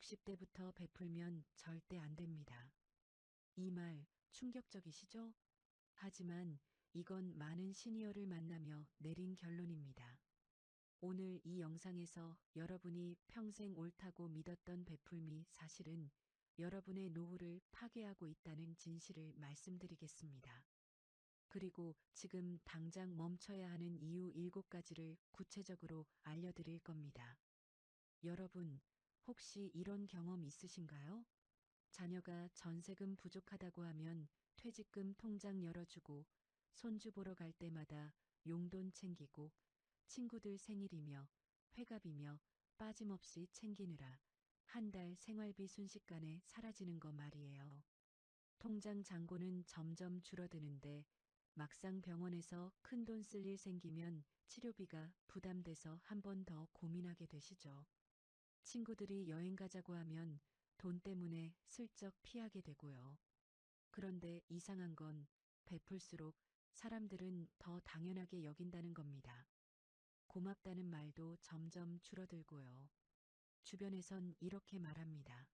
60대부터 베풀면 절대 안 됩니다. 이 말 충격적이시죠? 하지만 이건 많은 시니어를 만나며 내린 결론입니다. 오늘 이 영상에서 여러분이 평생 옳다고 믿었던 베풀미 사실은 여러분의 노후를 파괴하고 있다는 진실을 말씀드리겠습니다. 그리고 지금 당장 멈춰야 하는 이유 7가지를 구체적으로 알려드릴 겁니다. 여러분, 혹시 이런 경험 있으신가요? 자녀가 전세금 부족하다고 하면 퇴직금 통장 열어주고 손주 보러 갈 때마다 용돈 챙기고 친구들 생일이며 회갑이며 빠짐없이 챙기느라 한 달 생활비 순식간에 사라지는 거 말이에요. 통장 잔고는 점점 줄어드는데 막상 병원에서 큰돈 쓸 일 생기면 치료비가 부담돼서 한 번 더 고민하게 되시죠. 친구들이 여행 가자고 하면 돈 때문에 슬쩍 피하게 되고요. 그런데 이상한 건 베풀수록 사람들은 더 당연하게 여긴다는 겁니다. 고맙다는 말도 점점 줄어들고요. 주변에선 이렇게 말합니다.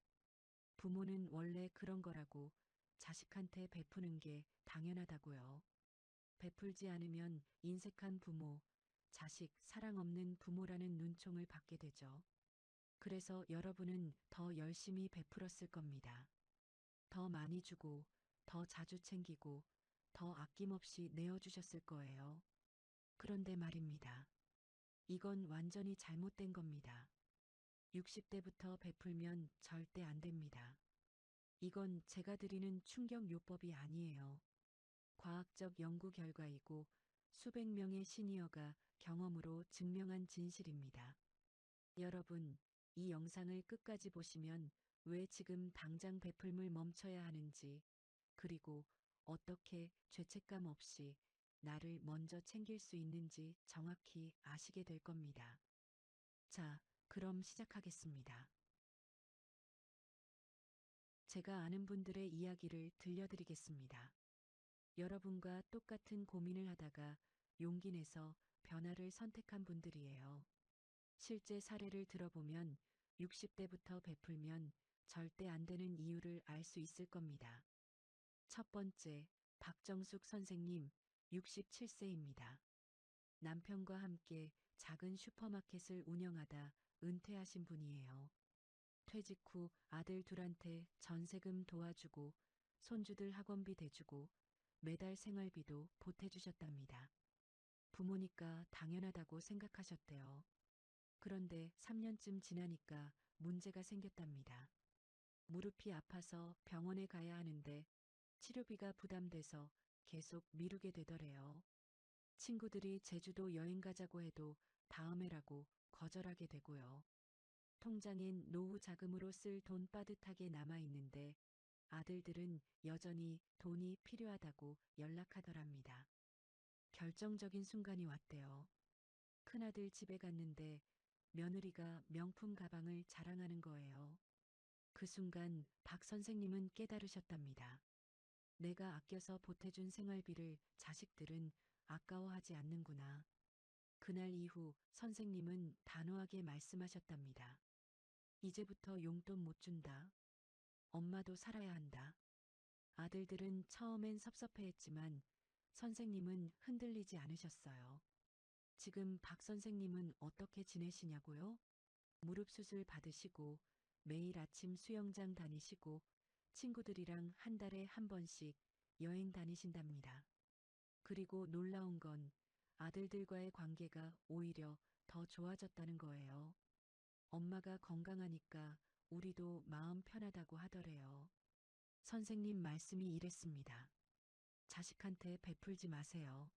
부모는 원래 그런 거라고 자식한테 베푸는 게 당연하다고요. 베풀지 않으면 인색한 부모, 자식 사랑 없는 부모라는 눈총을 받게 되죠. 그래서 여러분은 더 열심히 베풀었을 겁니다. 더 많이 주고, 더 자주 챙기고, 더 아낌없이 내어주셨을 거예요. 그런데 말입니다. 이건 완전히 잘못된 겁니다. 60대부터 베풀면 절대 안 됩니다. 이건 제가 드리는 충격요법이 아니에요. 과학적 연구 결과이고 수백 명의 시니어가 경험으로 증명한 진실입니다. 여러분, 이 영상을 끝까지 보시면 왜 지금 당장 베풀물 멈춰야 하는지, 그리고 어떻게 죄책감 없이 나를 먼저 챙길 수 있는지 정확히 아시게 될 겁니다. 자, 그럼 시작하겠습니다. 제가 아는 분들의 이야기를 들려드리겠습니다. 여러분과 똑같은 고민을 하다가 용기 내서 변화를 선택한 분들이에요. 실제 사례를 들어보면 60대부터 베풀면 절대 안 되는 이유를 알 수 있을 겁니다. 첫 번째, 박정숙 선생님, 67세입니다. 남편과 함께 작은 슈퍼마켓을 운영하다 은퇴하신 분이에요. 퇴직 후 아들 둘한테 전세금 도와주고 손주들 학원비 대주고 매달 생활비도 보태주셨답니다. 부모니까 당연하다고 생각하셨대요. 그런데 3년쯤 지나니까 문제가 생겼답니다. 무릎이 아파서 병원에 가야 하는데 치료비가 부담돼서 계속 미루게 되더래요. 친구들이 제주도 여행 가자고 해도 다음에라고 거절하게 되고요. 통장엔 노후 자금으로 쓸 돈 빠듯하게 남아있는데 아들들은 여전히 돈이 필요하다고 연락하더랍니다. 결정적인 순간이 왔대요. 큰아들 집에 갔는데 며느리가 명품 가방을 자랑하는 거예요. 그 순간 박 선생님은 깨달으셨답니다. 내가 아껴서 보태준 생활비를 자식들은 아까워하지 않는구나. 그날 이후 선생님은 단호하게 말씀하셨답니다. 이제부터 용돈 못 준다. 엄마도 살아야 한다. 아들들은 처음엔 섭섭해했지만 선생님은 흔들리지 않으셨어요. 지금 박 선생님은 어떻게 지내시냐고요? 무릎 수술 받으시고 매일 아침 수영장 다니시고 친구들이랑 한 달에 한 번씩 여행 다니신답니다. 그리고 놀라운 건 아들들과의 관계가 오히려 더 좋아졌다는 거예요. 엄마가 건강하니까 우리도 마음 편하다고 하더래요. 선생님 말씀이 이랬습니다. 자식한테 베풀지 마세요.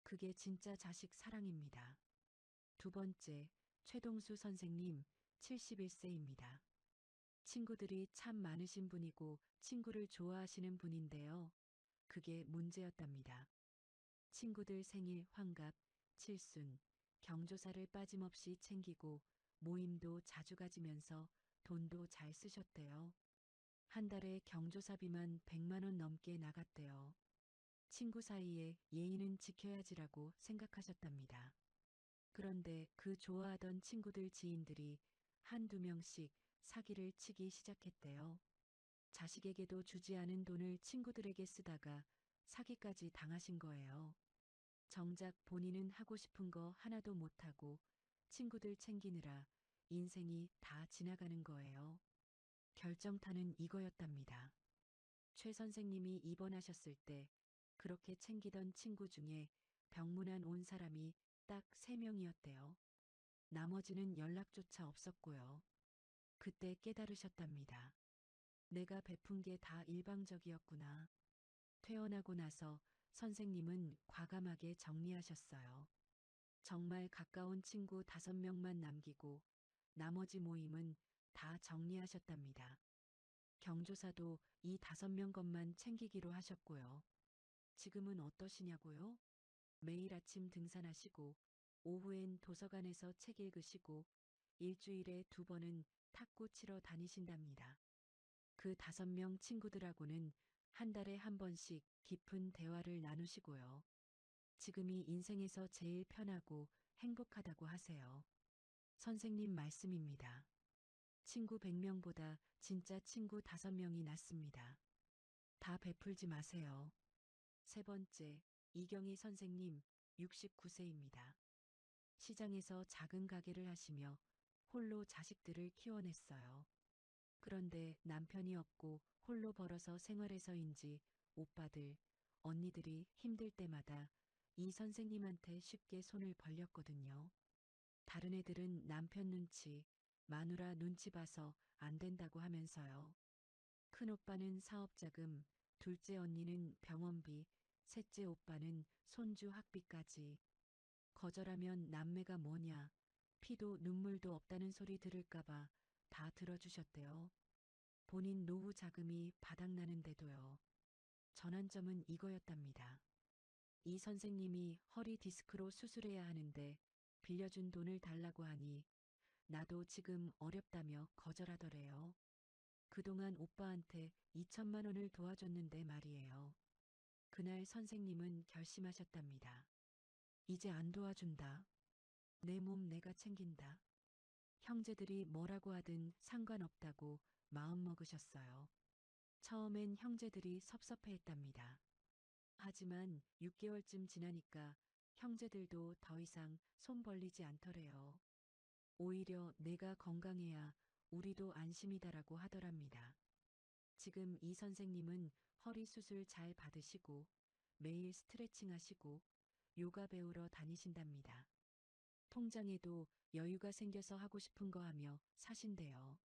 그게 진짜 자식 사랑입니다. 두 번째, 최동수 선생님 71세입니다. 친구들이 참 많으신 분이고 친구를 좋아하시는 분인데요. 그게 문제였답니다. 친구들 생일 환갑, 칠순, 경조사를 빠짐없이 챙기고 모임도 자주 가지면서 돈도 잘 쓰셨대요. 한 달에 경조사비만 100만 원 넘게 나갔대요. 친구 사이에 예의는 지켜야지라고 생각하셨답니다. 그런데 그 좋아하던 친구들 지인들이 한두 명씩 사기를 치기 시작했대요. 자식에게도 주지 않은 돈을 친구들에게 쓰다가 사기까지 당하신 거예요. 정작 본인은 하고 싶은 거 하나도 못하고 친구들 챙기느라 인생이 다 지나가는 거예요. 결정타는 이거였답니다. 최 선생님이 입원하셨을 때 그렇게 챙기던 친구 중에 병문안 온 사람이 딱 3명이었대요. 나머지는 연락조차 없었고요. 그때 깨달으셨답니다. 내가 베푼 게 다 일방적이었구나. 퇴원하고 나서 선생님은 과감하게 정리하셨어요. 정말 가까운 친구 5명만 남기고 나머지 모임은 다 정리하셨답니다. 경조사도 이 5명 것만 챙기기로 하셨고요. 지금은 어떠시냐고요? 매일 아침 등산하시고 오후엔 도서관에서 책 읽으시고 일주일에 2번은 탁구 치러 다니신답니다. 그 5명 친구들하고는 한 달에 한 번씩 깊은 대화를 나누시고요. 지금이 인생에서 제일 편하고 행복하다고 하세요. 선생님 말씀입니다. 친구 100명보다 진짜 친구 5명이 낫습니다. 다 베풀지 마세요. 세 번째, 이경희 선생님 69세입니다. 시장에서 작은 가게를 하시며 홀로 자식들을 키워냈어요. 그런데 남편이 없고 홀로 벌어서 생활해서인지 오빠들, 언니들이 힘들 때마다 이 선생님한테 쉽게 손을 벌렸거든요. 다른 애들은 남편 눈치, 마누라 눈치 봐서 안 된다고 하면서요. 큰 오빠는 사업자금, 둘째 언니는 병원비, 셋째 오빠는 손주 학비까지. 거절하면 남매가 뭐냐, 피도 눈물도 없다는 소리 들을까봐 다 들어주셨대요. 본인 노후 자금이 바닥나는데도요. 전환점은 이거였답니다. 이 선생님이 허리 디스크로 수술해야 하는데 빌려준 돈을 달라고 하니 나도 지금 어렵다며 거절하더래요. 그동안 오빠한테 2천만 원을 도와줬는데 말이에요. 그날 선생님은 결심하셨답니다. 이제 안 도와준다. 내 몸 내가 챙긴다. 형제들이 뭐라고 하든 상관없다고 마음먹으셨어요. 처음엔 형제들이 섭섭해했답니다. 하지만 6개월쯤 지나니까 형제들도 더 이상 손 벌리지 않더래요. 오히려 내가 건강해야 우리도 안심이다라고 하더랍니다. 지금 이 선생님은 허리 수술 잘 받으시고 매일 스트레칭 하시고 요가 배우러 다니신답니다. 통장에도 여유가 생겨서 하고 싶은 거 하며 사신대요.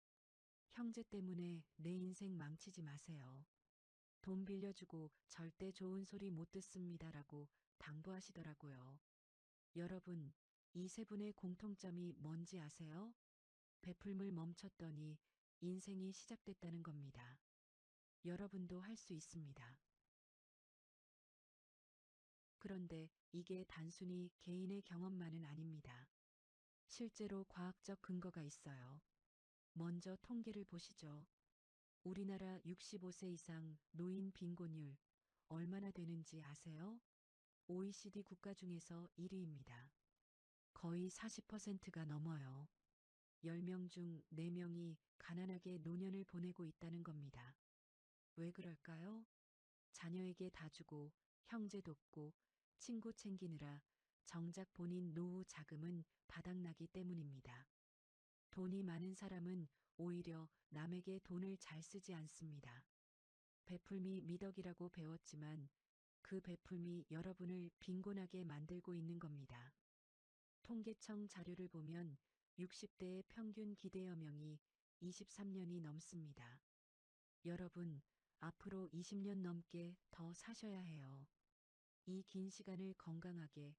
형제 때문에 내 인생 망치지 마세요. 돈 빌려주고 절대 좋은 소리 못 듣습니다라고 당부하시더라고요. 여러분, 이 세 분의 공통점이 뭔지 아세요? 베풀물 멈췄더니 인생이 시작됐다는 겁니다. 여러분도 할 수 있습니다. 그런데 이게 단순히 개인의 경험만은 아닙니다. 실제로 과학적 근거가 있어요. 먼저 통계를 보시죠. 우리나라 65세 이상 노인 빈곤율 얼마나 되는지 아세요? OECD 국가 중에서 1위입니다. 거의 40%가 넘어요. 10명 중 4명이 가난하게 노년을 보내고 있다는 겁니다. 왜 그럴까요? 자녀에게 다 주고 형제 돕고 친구 챙기느라 정작 본인 노후 자금은 바닥나기 때문입니다. 돈이 많은 사람은 오히려 남에게 돈을 잘 쓰지 않습니다. 베풀미 미덕이라고 배웠지만 그 베풀미 여러분을 빈곤하게 만들고 있는 겁니다. 통계청 자료를 보면 60대의 평균 기대여명이 23년이 넘습니다. 여러분, 앞으로 20년 넘게 더 사셔야 해요. 이 긴 시간을 건강하게,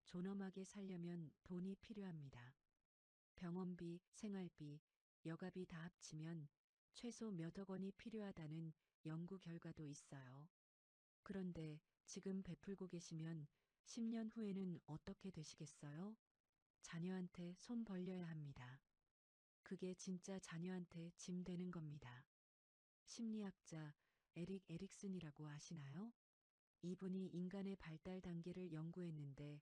존엄하게 살려면 돈이 필요합니다. 병원비, 생활비, 여가비 다 합치면 최소 몇억 원이 필요하다는 연구 결과도 있어요. 그런데 지금 베풀고 계시면 10년 후에는 어떻게 되시겠어요? 자녀한테 손 벌려야 합니다. 그게 진짜 자녀한테 짐 되는 겁니다. 심리학자 에릭 에릭슨이라고 아시나요? 이분이 인간의 발달 단계를 연구했는데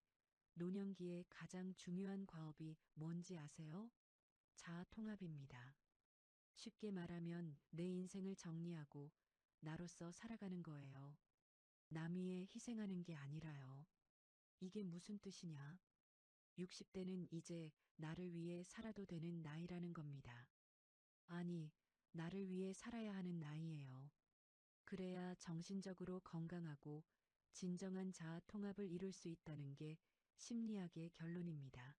노년기에 가장 중요한 과업이 뭔지 아세요? 자아 통합입니다. 쉽게 말하면 내 인생을 정리하고 나로서 살아가는 거예요. 남 위에 희생하는 게 아니라요. 이게 무슨 뜻이냐? 60대는 이제 나를 위해 살아도 되는 나이라는 겁니다. 아니, 나를 위해 살아야 하는 나이예요. 그래야 정신적으로 건강하고 진정한 자아 통합을 이룰 수 있다는 게 심리학의 결론입니다.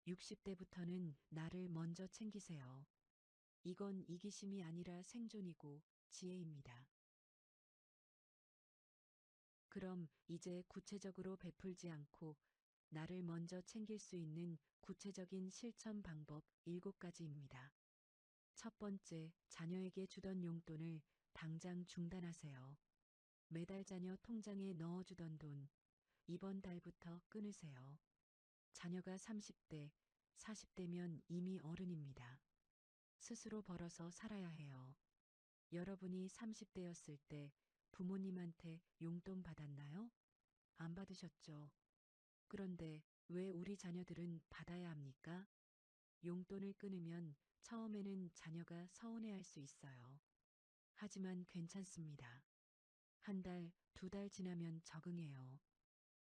60대부터는 나를 먼저 챙기세요. 이건 이기심이 아니라 생존이고 지혜입니다. 그럼 이제 구체적으로 베풀지 않고 나를 먼저 챙길 수 있는 구체적인 실천 방법 7가지입니다. 첫 번째, 자녀에게 주던 용돈을 당장 중단하세요. 매달 자녀 통장에 넣어주던 돈, 이번 달부터 끊으세요. 자녀가 30대, 40대면 이미 어른입니다. 스스로 벌어서 살아야 해요. 여러분이 30대였을 때 부모님한테 용돈 받았나요? 안 받으셨죠? 그런데 왜 우리 자녀들은 받아야 합니까? 용돈을 끊으면 처음에는 자녀가 서운해할 수 있어요. 하지만 괜찮습니다. 한 달, 2달 지나면 적응해요.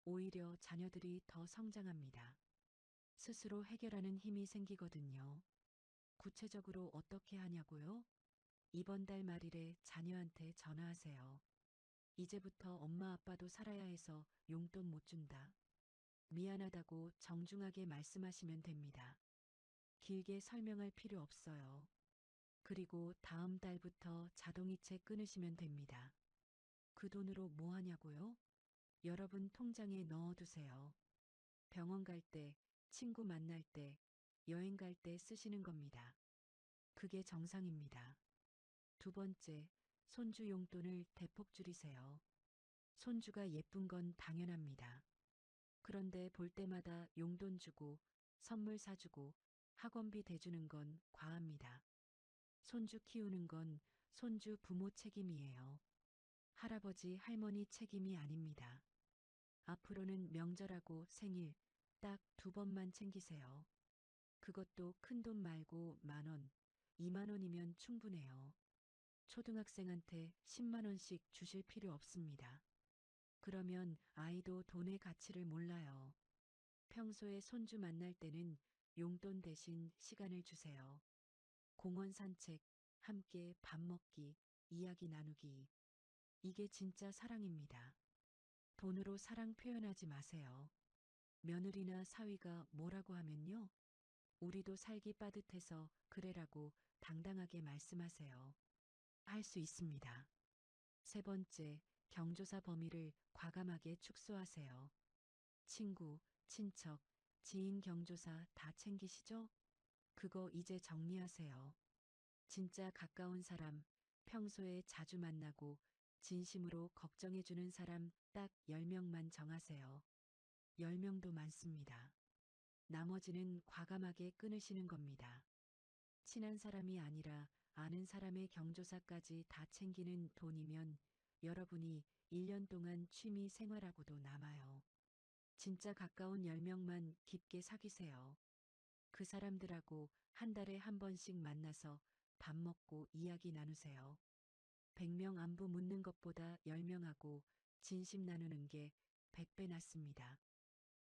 오히려 자녀들이 더 성장합니다. 스스로 해결하는 힘이 생기거든요. 구체적으로 어떻게 하냐고요? 이번 달 말일에 자녀한테 전화하세요. 이제부터 엄마 아빠도 살아야 해서 용돈 못 준다. 미안하다고 정중하게 말씀하시면 됩니다. 길게 설명할 필요 없어요. 그리고 다음 달부터 자동이체 끊으시면 됩니다. 그 돈으로 뭐 하냐고요? 여러분 통장에 넣어두세요. 병원 갈 때, 친구 만날 때, 여행 갈 때 쓰시는 겁니다. 그게 정상입니다. 두 번째, 손주 용돈을 대폭 줄이세요. 손주가 예쁜 건 당연합니다. 그런데 볼 때마다 용돈 주고, 선물 사주고, 학원비 대주는 건 과합니다. 손주 키우는 건 손주 부모 책임이에요. 할아버지, 할머니 책임이 아닙니다. 앞으로는 명절하고 생일 딱 2번만 챙기세요. 그것도 큰돈 말고 10,000원, 20,000원이면 충분해요. 초등학생한테 10만 원씩 주실 필요 없습니다. 그러면 아이도 돈의 가치를 몰라요. 평소에 손주 만날 때는 용돈 대신 시간을 주세요. 공원 산책, 함께 밥 먹기, 이야기 나누기. 이게 진짜 사랑입니다. 돈으로 사랑 표현하지 마세요. 며느리나 사위가 뭐라고 하면요. 우리도 살기 빠듯해서 그래라고 당당하게 말씀하세요. 할 수 있습니다. 세 번째, 경조사 범위를 과감하게 축소하세요. 친구, 친척, 지인 경조사 다 챙기시죠? 그거 이제 정리하세요. 진짜 가까운 사람, 평소에 자주 만나고 진심으로 걱정해주는 사람 딱 10명만 정하세요. 10명도 많습니다. 나머지는 과감하게 끊으시는 겁니다. 친한 사람이 아니라 아는 사람의 경조사까지 다 챙기는 돈이면 여러분이 1년 동안 취미 생활하고도 남아요. 진짜 가까운 10명만 깊게 사귀세요. 그 사람들하고 한 달에 한 번씩 만나서 밥 먹고 이야기 나누세요. 100명 안부 묻는 것보다 10명하고 진심 나누는 게 100배 낫습니다.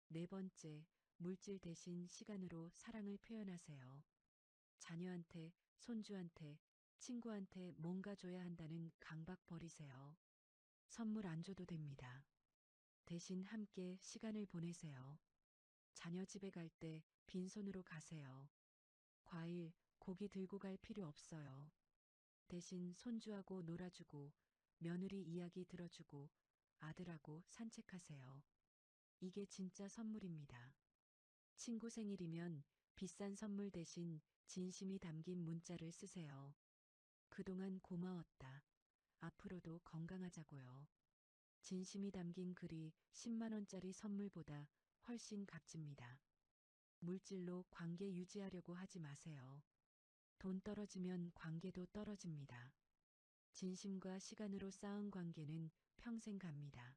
네 번째, 물질 대신 시간으로 사랑을 표현하세요. 자녀한테, 손주한테, 친구한테 뭔가 줘야 한다는 강박 버리세요. 선물 안 줘도 됩니다. 대신 함께 시간을 보내세요. 자녀 집에 갈 때 빈손으로 가세요. 과일, 고기 들고 갈 필요 없어요. 대신 손주하고 놀아주고, 며느리 이야기 들어주고, 아들하고 산책하세요. 이게 진짜 선물입니다. 친구 생일이면 비싼 선물 대신 진심이 담긴 문자를 쓰세요. 그동안 고마웠다. 앞으로도 건강하자고요. 진심이 담긴 글이 10만 원짜리 선물보다 훨씬 값집니다. 물질로 관계 유지하려고 하지 마세요. 돈 떨어지면 관계도 떨어집니다. 진심과 시간으로 쌓은 관계는 평생 갑니다.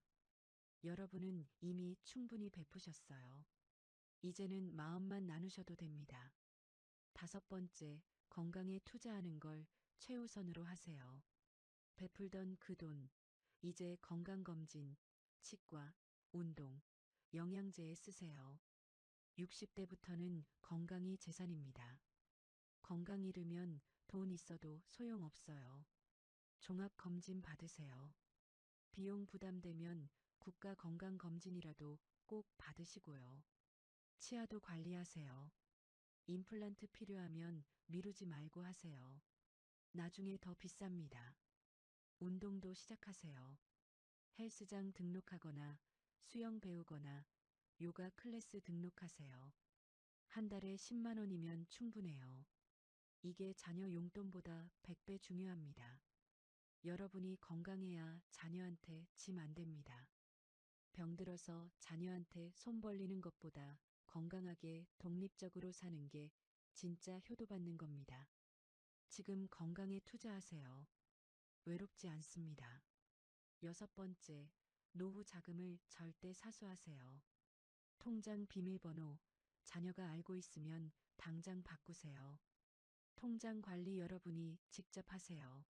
여러분은 이미 충분히 베푸셨어요. 이제는 마음만 나누셔도 됩니다. 다섯 번째, 건강에 투자하는 걸 최우선으로 하세요. 베풀던 그 돈, 이제 건강검진, 치과, 운동, 영양제에 쓰세요. 60대부터는 건강이 재산입니다. 건강 잃으면 돈 있어도 소용없어요. 종합검진 받으세요. 비용 부담되면 국가건강검진이라도 꼭 받으시고요. 치아도 관리하세요. 임플란트 필요하면 미루지 말고 하세요. 나중에 더 비쌉니다. 운동도 시작하세요. 헬스장 등록하거나 수영 배우거나 요가 클래스 등록하세요. 한 달에 10만 원이면 충분해요. 이게 자녀 용돈보다 100배 중요합니다. 여러분이 건강해야 자녀한테 짐 안 됩니다. 병들어서 자녀한테 손 벌리는 것보다 건강하게 독립적으로 사는 게 진짜 효도받는 겁니다. 지금 건강에 투자하세요. 외롭지 않습니다. 6번째, 노후 자금을 절대 사수하세요. 통장 비밀번호, 자녀가 알고 있으면 당장 바꾸세요. 통장 관리 여러분이 직접 하세요.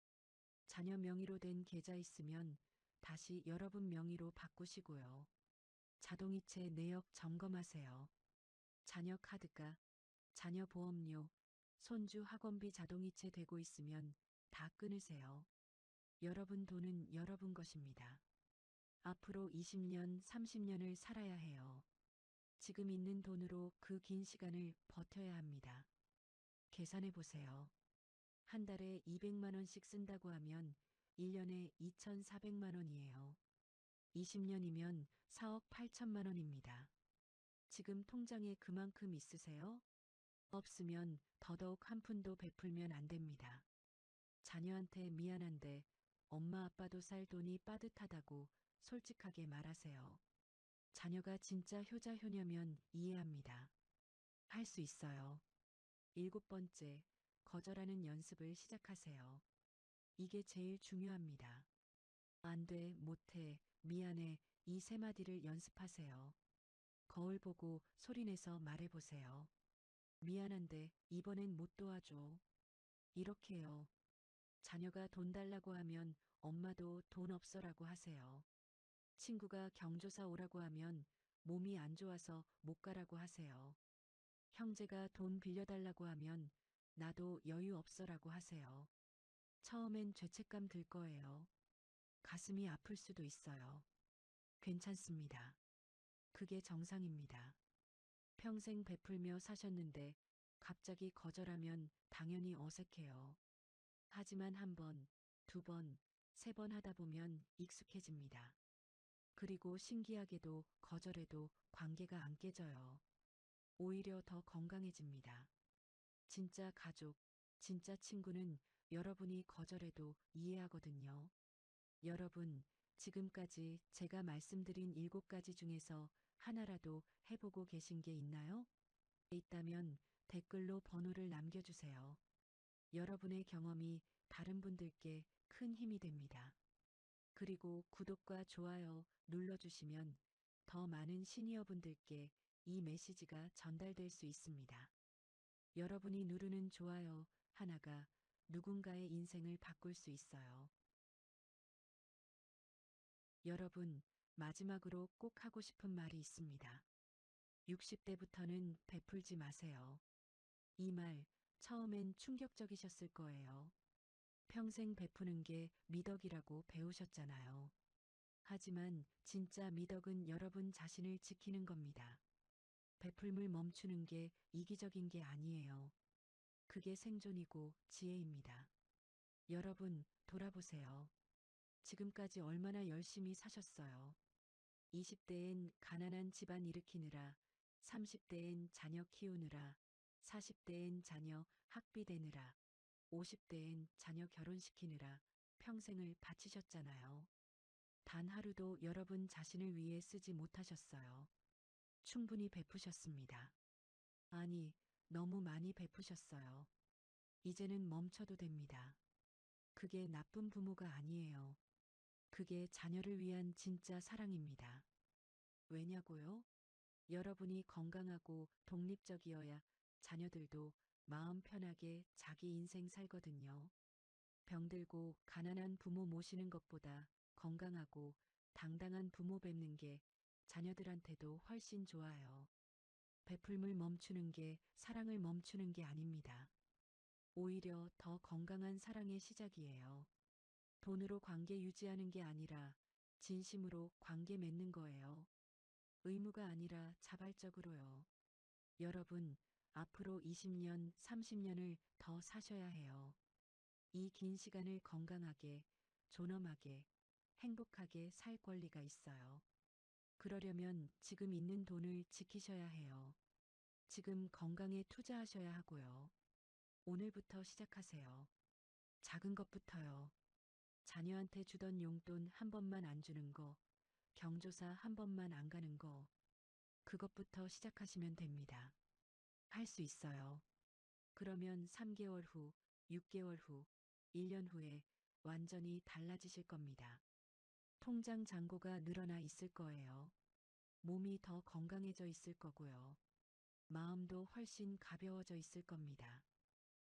자녀 명의로 된 계좌 있으면 다시 여러분 명의로 바꾸시고요. 자동이체 내역 점검하세요. 자녀 카드가, 자녀 보험료, 손주 학원비 자동이체 되고 있으면 다 끊으세요. 여러분 돈은 여러분 것입니다. 앞으로 20년, 30년을 살아야 해요. 지금 있는 돈으로 그 긴 시간을 버텨야 합니다. 계산해 보세요. 한 달에 200만 원씩 쓴다고 하면 1년에 2,400만 원이에요. 20년이면 4억 8천만 원입니다. 지금 통장에 그만큼 있으세요? 없으면 더더욱 한 푼도 베풀면 안 됩니다. 자녀한테 미안한데 엄마 아빠도 살 돈이 빠듯하다고 솔직하게 말하세요. 자녀가 진짜 효자 효녀면 이해합니다. 할 수 있어요. 7번째, 거절하는 연습을 시작하세요. 이게 제일 중요합니다. 안 돼, 못해, 미안해, 이 세 마디를 연습하세요. 거울 보고 소리내서 말해보세요. 미안한데 이번엔 못 도와줘. 이렇게요. 자녀가 돈 달라고 하면 엄마도 돈 없어라고 하세요. 친구가 경조사 오라고 하면 몸이 안 좋아서 못 가라고 하세요. 형제가 돈 빌려달라고 하면 나도 여유 없어라고 하세요. 처음엔 죄책감 들 거예요. 가슴이 아플 수도 있어요. 괜찮습니다. 그게 정상입니다. 평생 베풀며 사셨는데 갑자기 거절하면 당연히 어색해요. 하지만 한 번, 두 번, 세 번 하다 보면 익숙해집니다. 그리고 신기하게도 거절해도 관계가 안 깨져요. 오히려 더 건강해집니다. 진짜 가족, 진짜 친구는 여러분이 거절해도 이해하거든요. 여러분, 지금까지 제가 말씀드린 7가지 중에서 하나라도 해보고 계신 게 있나요? 있다면 댓글로 번호를 남겨주세요. 여러분의 경험이 다른 분들께 큰 힘이 됩니다. 그리고 구독과 좋아요 눌러주시면 더 많은 시니어 분들께 이 메시지가 전달될 수 있습니다. 여러분이 누르는 좋아요 하나가 누군가의 인생을 바꿀 수 있어요. 여러분, 마지막으로 꼭 하고 싶은 말이 있습니다. 60대부터는 베풀지 마세요. 이 말, 처음엔 충격적이셨을 거예요. 평생 베푸는 게 미덕이라고 배우셨잖아요. 하지만 진짜 미덕은 여러분 자신을 지키는 겁니다. 베풀물 멈추는 게 이기적인 게 아니에요. 그게 생존이고 지혜입니다. 여러분, 돌아보세요. 지금까지 얼마나 열심히 사셨어요. 20대엔 가난한 집안 일으키느라, 30대엔 자녀 키우느라, 40대엔 자녀 학비 대느라, 50대엔 자녀 결혼시키느라 평생을 바치셨잖아요. 단 하루도 여러분 자신을 위해 쓰지 못하셨어요. 충분히 베푸셨습니다. 아니, 너무 많이 베푸셨어요. 이제는 멈춰도 됩니다. 그게 나쁜 부모가 아니에요. 그게 자녀를 위한 진짜 사랑입니다. 왜냐고요? 여러분이 건강하고 독립적이어야 자녀들도 마음 편하게 자기 인생 살거든요. 병들고 가난한 부모 모시는 것보다 건강하고 당당한 부모 뵙는 게 자녀들한테도 훨씬 좋아요. 베풀물 멈추는 게 사랑을 멈추는 게 아닙니다. 오히려 더 건강한 사랑의 시작이에요. 돈으로 관계 유지하는 게 아니라 진심으로 관계 맺는 거예요. 의무가 아니라 자발적으로요. 여러분, 앞으로 20년, 30년을 더 사셔야 해요. 이 긴 시간을 건강하게, 존엄하게, 행복하게 살 권리가 있어요. 그러려면 지금 있는 돈을 지키셔야 해요. 지금 건강에 투자하셔야 하고요. 오늘부터 시작하세요. 작은 것부터요. 자녀한테 주던 용돈 한 번만 안 주는 거, 경조사 한 번만 안 가는 거, 그것부터 시작하시면 됩니다. 할 수 있어요. 그러면 3개월 후, 6개월 후, 1년 후에 완전히 달라지실 겁니다. 통장 잔고가 늘어나 있을 거예요. 몸이 더 건강해져 있을 거고요. 마음도 훨씬 가벼워져 있을 겁니다.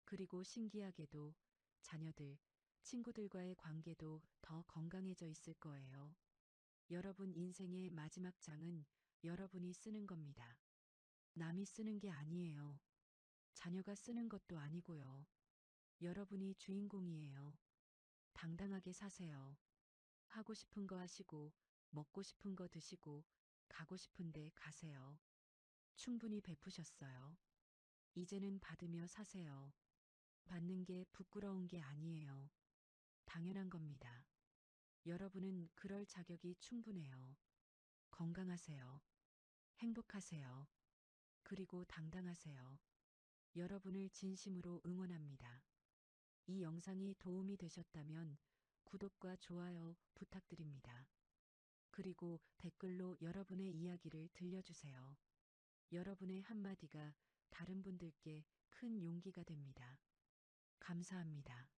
그리고 신기하게도 자녀들, 친구들과의 관계도 더 건강해져 있을 거예요. 여러분 인생의 마지막 장은 여러분이 쓰는 겁니다. 남이 쓰는 게 아니에요. 자녀가 쓰는 것도 아니고요. 여러분이 주인공이에요. 당당하게 사세요. 하고 싶은 거 하시고, 먹고 싶은 거 드시고, 가고 싶은데 가세요. 충분히 베푸셨어요. 이제는 받으며 사세요. 받는 게 부끄러운 게 아니에요. 당연한 겁니다. 여러분은 그럴 자격이 충분해요. 건강하세요. 행복하세요. 그리고 당당하세요. 여러분을 진심으로 응원합니다. 이 영상이 도움이 되셨다면 구독과 좋아요 부탁드립니다. 그리고 댓글로 여러분의 이야기를 들려주세요. 여러분의 한마디가 다른 분들께 큰 용기가 됩니다. 감사합니다.